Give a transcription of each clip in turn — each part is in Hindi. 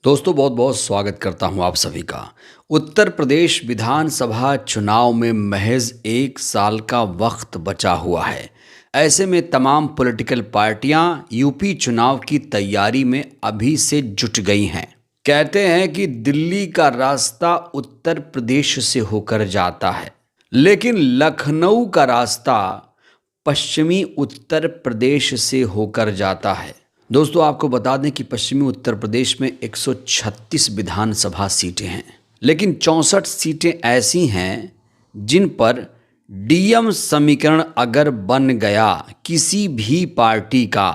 दोस्तों बहुत बहुत स्वागत करता हूं आप सभी का। उत्तर प्रदेश विधानसभा चुनाव में महज 1 साल का वक्त बचा हुआ है। ऐसे में तमाम पॉलिटिकल पार्टियां यूपी चुनाव की तैयारी में अभी से जुट गई हैं। कहते हैं कि दिल्ली का रास्ता उत्तर प्रदेश से होकर जाता है, लेकिन लखनऊ का रास्ता पश्चिमी उत्तर प्रदेश से होकर जाता है। दोस्तों आपको बता दें कि पश्चिमी उत्तर प्रदेश में 136 विधानसभा सीटें हैं, लेकिन 64 सीटें ऐसी हैं जिन पर डीएम समीकरण अगर बन गया किसी भी पार्टी का,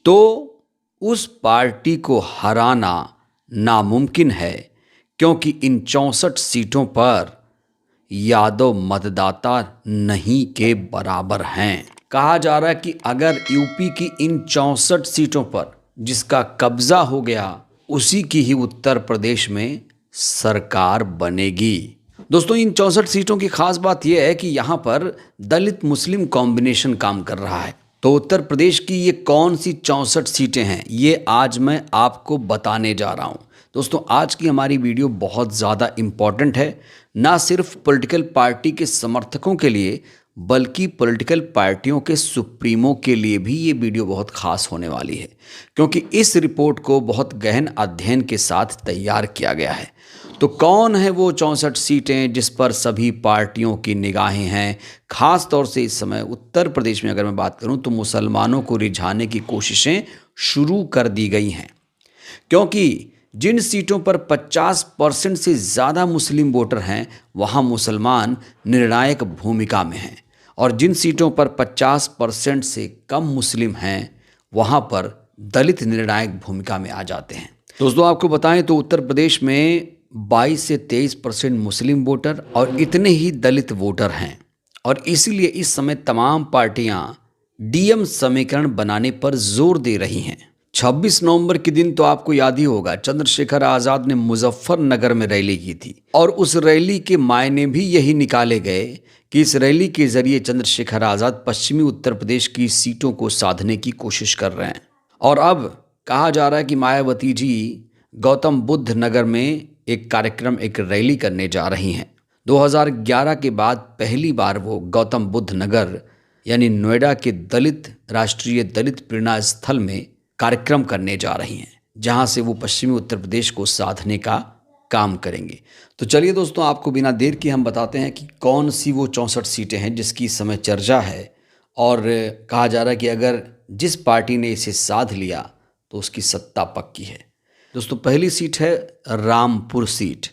तो उस पार्टी को हराना नामुमकिन है, क्योंकि इन 64 सीटों पर यादव मतदाता नहीं के बराबर हैं। कहा जा रहा है कि अगर यूपी की इन 64 सीटों पर जिसका कब्जा हो गया, उसी की ही उत्तर प्रदेश में सरकार बनेगी। दोस्तों इन 64 सीटों की खास बात यह है कि यहाँ पर दलित मुस्लिम कॉम्बिनेशन काम कर रहा है। तो उत्तर प्रदेश की ये कौन सी 64 सीटें हैं, ये आज मैं आपको बताने जा रहा हूँ। दोस्तों आज की हमारी वीडियो बहुत ज़्यादा इम्पॉर्टेंट है, ना सिर्फ पॉलिटिकल पार्टी के समर्थकों के लिए बल्कि पॉलिटिकल पार्टियों के सुप्रीमो के लिए भी ये वीडियो बहुत खास होने वाली है, क्योंकि इस रिपोर्ट को बहुत गहन अध्ययन के साथ तैयार किया गया है। तो कौन है वो 64 सीटें जिस पर सभी पार्टियों की निगाहें हैं? खास तौर से इस समय उत्तर प्रदेश में अगर मैं बात करूं तो मुसलमानों को रिझाने की कोशिशें शुरू कर दी गई हैं, क्योंकि जिन सीटों पर 50% से ज़्यादा मुस्लिम वोटर हैं वहाँ मुसलमान निर्णायक भूमिका में हैं, और जिन सीटों पर 50% से कम मुस्लिम हैं वहाँ पर दलित निर्णायक भूमिका में आ जाते हैं। दोस्तों आपको बताएं तो उत्तर प्रदेश में 22 से 23% मुस्लिम वोटर और इतने ही दलित वोटर हैं, और इसीलिए इस समय तमाम पार्टियां डीएम समीकरण बनाने पर जोर दे रही हैं। 26 नवंबर के दिन तो आपको याद ही होगा, चंद्रशेखर आज़ाद ने मुजफ्फरनगर में रैली की थी, और उस रैली के मायने भी यही निकाले गए कि इस रैली के जरिए चंद्रशेखर आज़ाद पश्चिमी उत्तर प्रदेश की सीटों को साधने की कोशिश कर रहे हैं। और अब कहा जा रहा है कि मायावती जी गौतम बुद्ध नगर में एक कार्यक्रम, एक रैली करने जा रही हैं। 2011 के बाद पहली बार वो गौतम बुद्ध नगर यानी नोएडा के दलित राष्ट्रीय दलित प्रेरणा स्थल में कार्यक्रम करने जा रही हैं, जहां से वो पश्चिमी उत्तर प्रदेश को साधने का काम करेंगे। तो चलिए दोस्तों आपको बिना देर के हम बताते हैं कि कौन सी वो 64 सीटें हैं जिसकी इस समय चर्चा है, और कहा जा रहा है कि अगर जिस पार्टी ने इसे साध लिया तो उसकी सत्ता पक्की है। दोस्तों पहली सीट है रामपुर सीट।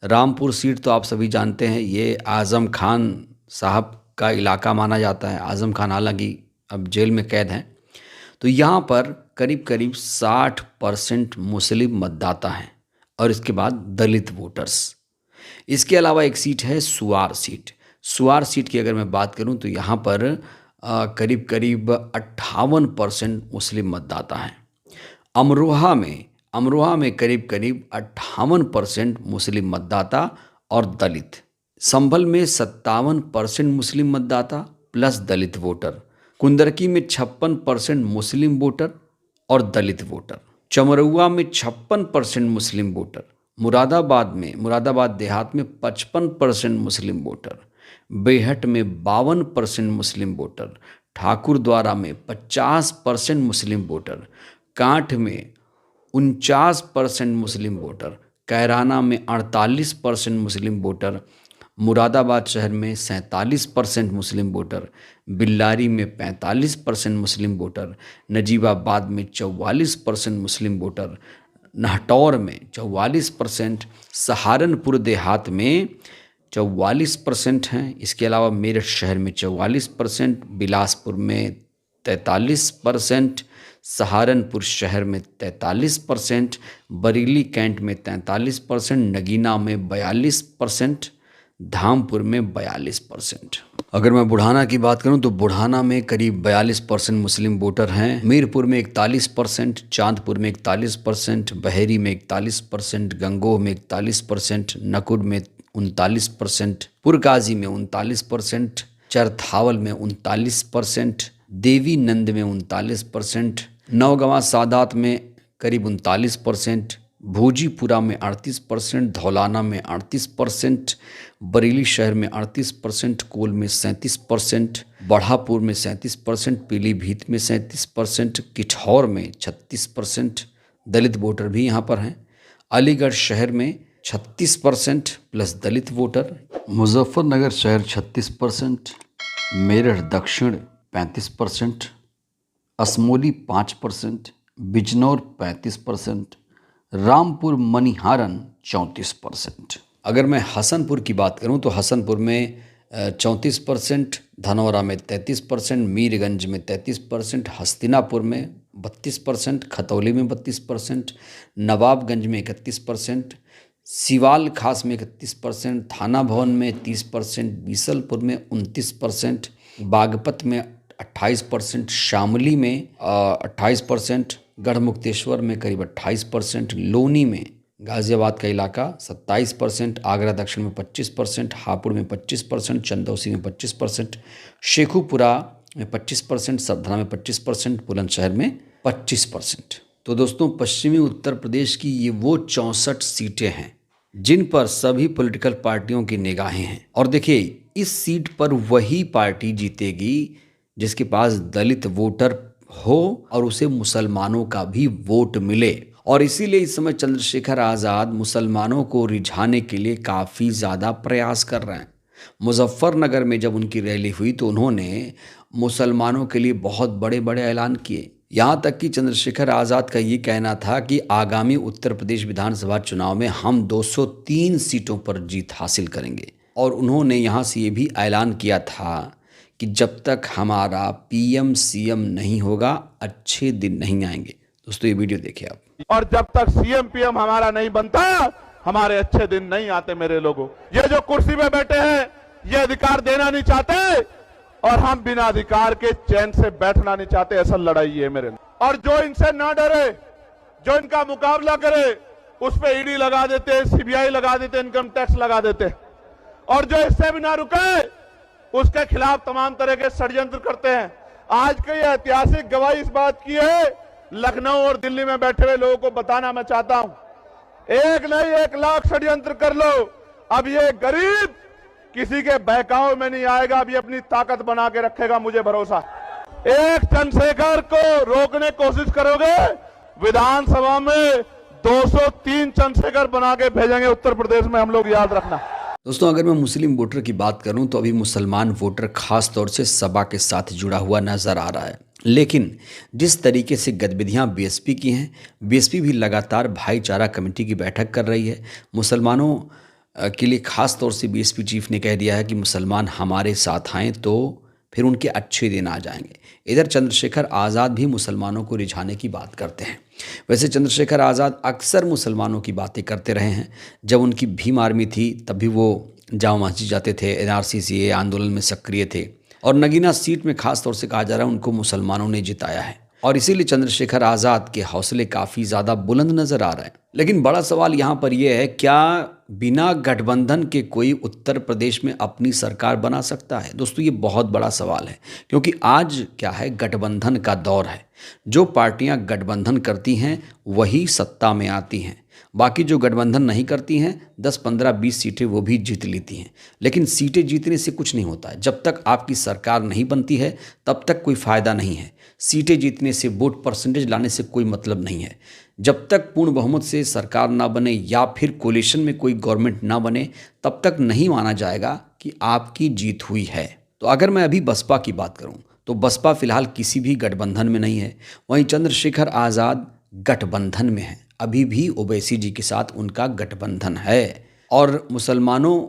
रामपुर सीट तो आप सभी जानते हैं, ये आज़म खान साहब का इलाका माना जाता है। आज़म खान हालांकि अब जेल में कैद हैं। तो यहाँ पर करीब करीब 60% मुस्लिम मतदाता हैं, और इसके बाद दलित वोटर्स। इसके अलावा एक सीट है सुवार सीट। सुवार सीट की अगर मैं बात करूँ तो यहाँ पर करीब करीब 58% मुस्लिम मतदाता हैं। अमरोहा में करीब करीब 58% मुस्लिम मतदाता और दलित। संभल में 57% मुस्लिम मतदाता प्लस दलित वोटर। कुंदरकी में 56% मुस्लिम वोटर और दलित वोटर। चमरौआ में 56% मुस्लिम वोटर। मुरादाबाद देहात में 55% मुस्लिम वोटर। बेहट में 52% मुस्लिम वोटर। ठाकुरद्वारा में 50% मुस्लिम वोटर। कांठ में 49% मुस्लिम वोटर। कैराना में 48% मुस्लिम वोटर। मुरादाबाद शहर में 47% मुस्लिम वोटर। बिल्लारी में 45% मुस्लिम वोटर। नजीबाबाद में 44% मुस्लिम वोटर। नाहटौर में 44%। सहारनपुर देहात में 44% हैं। इसके अलावा मेरठ शहर में 44%। बिलासपुर में 43%। सहारनपुर शहर में 43%। बरेली कैंट में 43%। नगीना में 42%। धामपुर में 42%। अगर मैं बुढ़ाना की बात करूं तो बुढ़ाना में करीब 42% मुस्लिम वोटर हैं। मीरपुर में 41%। चांदपुर में 41%। बहेरी में 41%। गंगोह में 41%। नकुड में 39%। पुरकाजी में 39%। चरथावल में 39%। देवी नंद में 39%। नौगंवा सादात में करीब 39%। भोजीपुरा में 38%, धौलाना में 38%, बरेली शहर में 38%, कोल में 37%, बढ़ापुर में 37%, पीलीभीत में 37%, किठौर में 36% दलित वोटर भी यहाँ पर हैं। अलीगढ़ शहर में 36% प्लस दलित वोटर, मुजफ्फरनगर शहर 36%, मेरठ दक्षिण 35%, असमोली 5%, बिजनौर 35%, रामपुर मनिहारन 34%। अगर मैं हसनपुर की बात करूं तो हसनपुर में 34%, धनौरा में 33%, मीरगंज में 33%, हस्तिनापुर में 32%, खतौली में 32%, नवाबगंज में 31%, सिवाल खास में 31%, थाना भवन में 30%, बीसलपुर में 29%, बागपत में 28%, शामली में 28%, गढ़मुक्तेश्वर में करीब 28%, लोनी में गाज़ियाबाद का इलाका 27%, आगरा दक्षिण में 25%, हापुड़ में 25%, चंदौसी में 25%, शेखुपुरा में 25%, सरधना में 25%, बुलंदशहर में 25%। तो दोस्तों, पश्चिमी उत्तर प्रदेश की ये वो 64 सीटें हैं जिन पर सभी पॉलिटिकल पार्टियों की निगाहें हैं। और देखिए, इस सीट पर वही पार्टी जीतेगी जिसके पास दलित वोटर हो और उसे मुसलमानों का भी वोट मिले। और इसीलिए इस समय चंद्रशेखर आज़ाद मुसलमानों को रिझाने के लिए काफ़ी ज़्यादा प्रयास कर रहे हैं। मुजफ्फरनगर में जब उनकी रैली हुई तो उन्होंने मुसलमानों के लिए बहुत बड़े बड़े ऐलान किए। यहाँ तक कि चंद्रशेखर आज़ाद का ये कहना था कि आगामी उत्तर प्रदेश विधानसभा चुनाव में हम 203 सीटों पर जीत हासिल करेंगे। और उन्होंने यहाँ से ये भी ऐलान किया था कि जब तक हमारा पीएम सीएम नहीं होगा, अच्छे दिन नहीं आएंगे। दोस्तों, ये वीडियो देखिए आप। और जब तक सीएम पीएम हमारा नहीं बनता, हमारे अच्छे दिन नहीं आते। मेरे लोगों, ये जो कुर्सी में बैठे हैं, ये अधिकार देना नहीं चाहते और हम बिना अधिकार के चैन से बैठना नहीं चाहते। ऐसा लड़ाई है मेरे। और जो इनसे ना डरे, जो इनका मुकाबला करे, उस पे ईडी लगा देते, सीबीआई लगा देते, इनकम टैक्स लगा देते। और जो इससे भी ना रुके, उसके खिलाफ तमाम तरह के षड्यंत्र करते हैं। आज की ऐतिहासिक गवाही इस बात की है, लखनऊ और दिल्ली में बैठे हुए लोगों को बताना मैं चाहता हूं, एक नहीं 1 लाख षड्यंत्र कर लो, अब ये गरीब किसी के बहकाव में नहीं आएगा। अब ये अपनी ताकत बना के रखेगा, मुझे भरोसा। एक चंद्रशेखर को रोकने की कोशिश करोगे, विधानसभा में 203 चंद्रशेखर बना के भेजेंगे उत्तर प्रदेश में हम लोग, याद रखना। दोस्तों, अगर मैं मुस्लिम वोटर की बात करूं तो अभी मुसलमान वोटर खास तौर से सपा के साथ जुड़ा हुआ नजर आ रहा है। लेकिन जिस तरीके से गतिविधियां बीएसपी की हैं, बीएसपी भी लगातार भाईचारा कमेटी की बैठक कर रही है। मुसलमानों के लिए खास तौर से बीएसपी चीफ ने कह दिया है कि मुसलमान हमारे साथ आएँ तो फिर उनके अच्छे दिन आ जाएंगे। इधर चंद्रशेखर आज़ाद भी मुसलमानों को रिझाने की बात करते हैं। वैसे चंद्रशेखर आज़ाद अक्सर मुसलमानों की बातें करते रहे हैं। जब उनकी भीम आर्मी थी तब भी वो जामा मस्जिद जाते थे, एनआरसी आंदोलन में सक्रिय थे। और नगीना सीट में खास तौर से कहा जा रहा है उनको मुसलमानों ने जिताया है। और इसीलिए चंद्रशेखर आज़ाद के हौसले काफ़ी ज़्यादा बुलंद नज़र आ रहे हैं। लेकिन बड़ा सवाल यहाँ पर यह है, क्या बिना गठबंधन के कोई उत्तर प्रदेश में अपनी सरकार बना सकता है? दोस्तों, ये बहुत बड़ा सवाल है, क्योंकि आज क्या है, गठबंधन का दौर है। जो पार्टियां गठबंधन करती हैं वही सत्ता में आती हैं। बाकी जो गठबंधन नहीं करती हैं 10, 15, 20 सीटें वो भी जीत लेती हैं। लेकिन सीटें जीतने से कुछ नहीं होता है। जब तक आपकी सरकार नहीं बनती है तब तक कोई फ़ायदा नहीं है। सीटें जीतने से, वोट परसेंटेज लाने से कोई मतलब नहीं है। जब तक पूर्ण बहुमत से सरकार ना बने या फिर कोलिशन में कोई गवर्नमेंट ना बने, तब तक नहीं माना जाएगा कि आपकी जीत हुई है। तो अगर मैं अभी बसपा की बात करूं तो बसपा फिलहाल किसी भी गठबंधन में नहीं है। वहीं चंद्रशेखर आज़ाद गठबंधन में है। अभी भी ओवैसी जी के साथ उनका गठबंधन है। और मुसलमानों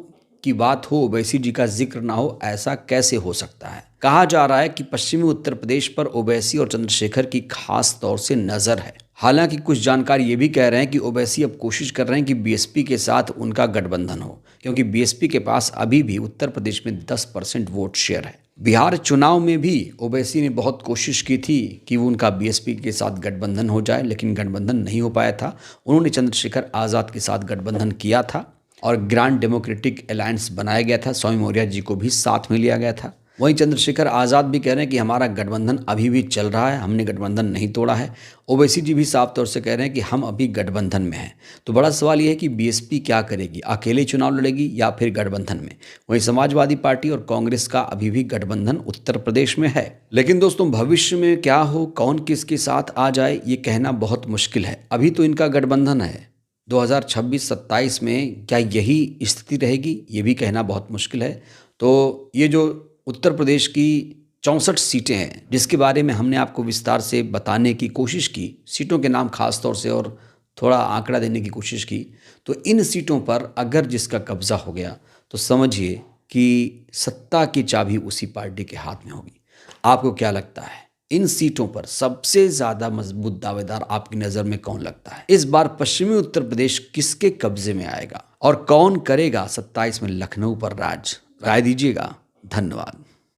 की बात हो, ओवैसी जी का जिक्र ना हो, ऐसा कैसे हो सकता है? कहा जा रहा है कि पश्चिमी उत्तर प्रदेश पर ओवैसी और चंद्रशेखर की खास तौर से नज़र है। हालांकि कुछ जानकार ये भी कह रहे हैं कि ओवैसी अब कोशिश कर रहे हैं कि बीएसपी के साथ उनका गठबंधन हो, क्योंकि बीएसपी के पास अभी भी उत्तर प्रदेश में 10% वोट शेयर है। बिहार चुनाव में भी ओवैसी ने बहुत कोशिश की थी कि वो उनका बीएसपी के साथ गठबंधन हो जाए, लेकिन गठबंधन नहीं हो पाया था। उन्होंने चंद्रशेखर आज़ाद के साथ गठबंधन किया था और ग्रांड डेमोक्रेटिक अलायंस बनाया गया था। स्वामी मौर्य जी को भी साथ में लिया गया था। वहीं चंद्रशेखर आज़ाद भी कह रहे हैं कि हमारा गठबंधन अभी भी चल रहा है, हमने गठबंधन नहीं तोड़ा है। ओवैसी जी भी साफ तौर से कह रहे हैं कि हम अभी गठबंधन में हैं। तो बड़ा सवाल ये है कि बीएसपी क्या करेगी, अकेले चुनाव लड़ेगी या फिर गठबंधन में। वहीं समाजवादी पार्टी और कांग्रेस का अभी भी गठबंधन उत्तर प्रदेश में है। लेकिन दोस्तों, भविष्य में क्या हो, कौन किसके साथ आ जाए, ये कहना बहुत मुश्किल है। अभी तो इनका गठबंधन है, 2026-27 में क्या यही स्थिति रहेगी, ये भी कहना बहुत मुश्किल है। तो ये जो उत्तर प्रदेश की 64 सीटें हैं, जिसके बारे में हमने आपको विस्तार से बताने की कोशिश की, सीटों के नाम खास तौर से और थोड़ा आंकड़ा देने की कोशिश की, तो इन सीटों पर अगर जिसका कब्जा हो गया तो समझिए कि सत्ता की चाबी उसी पार्टी के हाथ में होगी। आपको क्या लगता है, इन सीटों पर सबसे ज़्यादा मजबूत दावेदार आपकी नज़र में कौन लगता है? इस बार पश्चिमी उत्तर प्रदेश किसके कब्जे में आएगा और कौन करेगा 27 में लखनऊ पर राज? राय दीजिएगा। धन्यवाद।